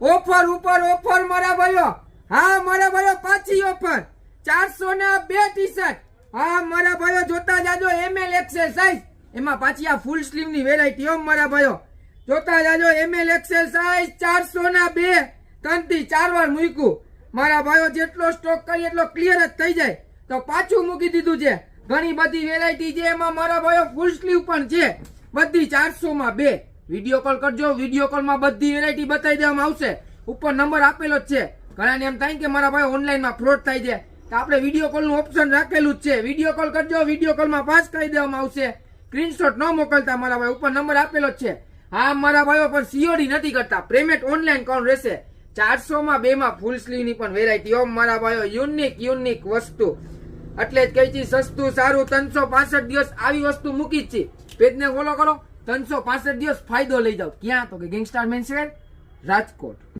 Offer ઉપર offer મારા ભાઈઓ, હા મારા ભાઈઓ પાછી ઓફર 400 ના 2 ટી શર્ટ, હા મારા ભાઈઓ જોતા જાજો એમએલ એક્સેલ સાઈઝ, એમાં પાછી આ ફૂલ સ્લીવ ની વેરાયટી હો મારા ભાઈઓ, જોતા જાજો એમએલ એક્સેલ સાઈઝ 400 ના 2, 3 થી 4 વાર મૂક્યું મારા ભાઈઓ, જેટલો સ્ટોક કરી એટલો ક્લિયર જ થઈ જાય તો પાછું મૂકી દીધું છે, ઘણી બધી વેરાયટી છે એમાં મારા ભાઈઓ ફૂલ સ્લીવ પણ છે, બધી 400 માં 2, વિડીયો કોલ કરજો, વિડીયો કોલ માં બધી વેરાયટી બતાવી દેવામાં આવશે, ઉપર નંબર આપેલો જ છે, ઘણાને એમ થાય કે મારા ભાઈ ઓનલાઈન માં ફ્રોડ થાય છે તો આપણે વિડીયો કોલ નું ઓપ્શન રાખેલું જ છે, વિડીયો કોલ કરજો, વિડીયો કોલ માં પાસ કરી દેવામાં આવશે, સ્ક્રીનશોટ ન મોકલતા મારા ભાઈ, ઉપર નંબર આપેલો જ છે, હા મારા ભાઈઓ પણ સીઓડી નથી કરતા, પેમેન્ટ ઓનલાઈન કોણ રહેશે, 400 માં 2 માં ફૂલ સ્લીવ ની પણ વેરાયટી હો મારા ભાઈઓ, યુનિક વસ્તુ, એટલે જ કહી છે સસ્તું સારું, 365 દિવસ આવી વસ્તુ મૂકી જ છે, પેજ ને ફોલો કરો, 365 દિવસ ફાયદો લઈ જાઓ, ક્યાં તો કે ગેંગસ્ટાર મેન્સવેર રાજકોટ।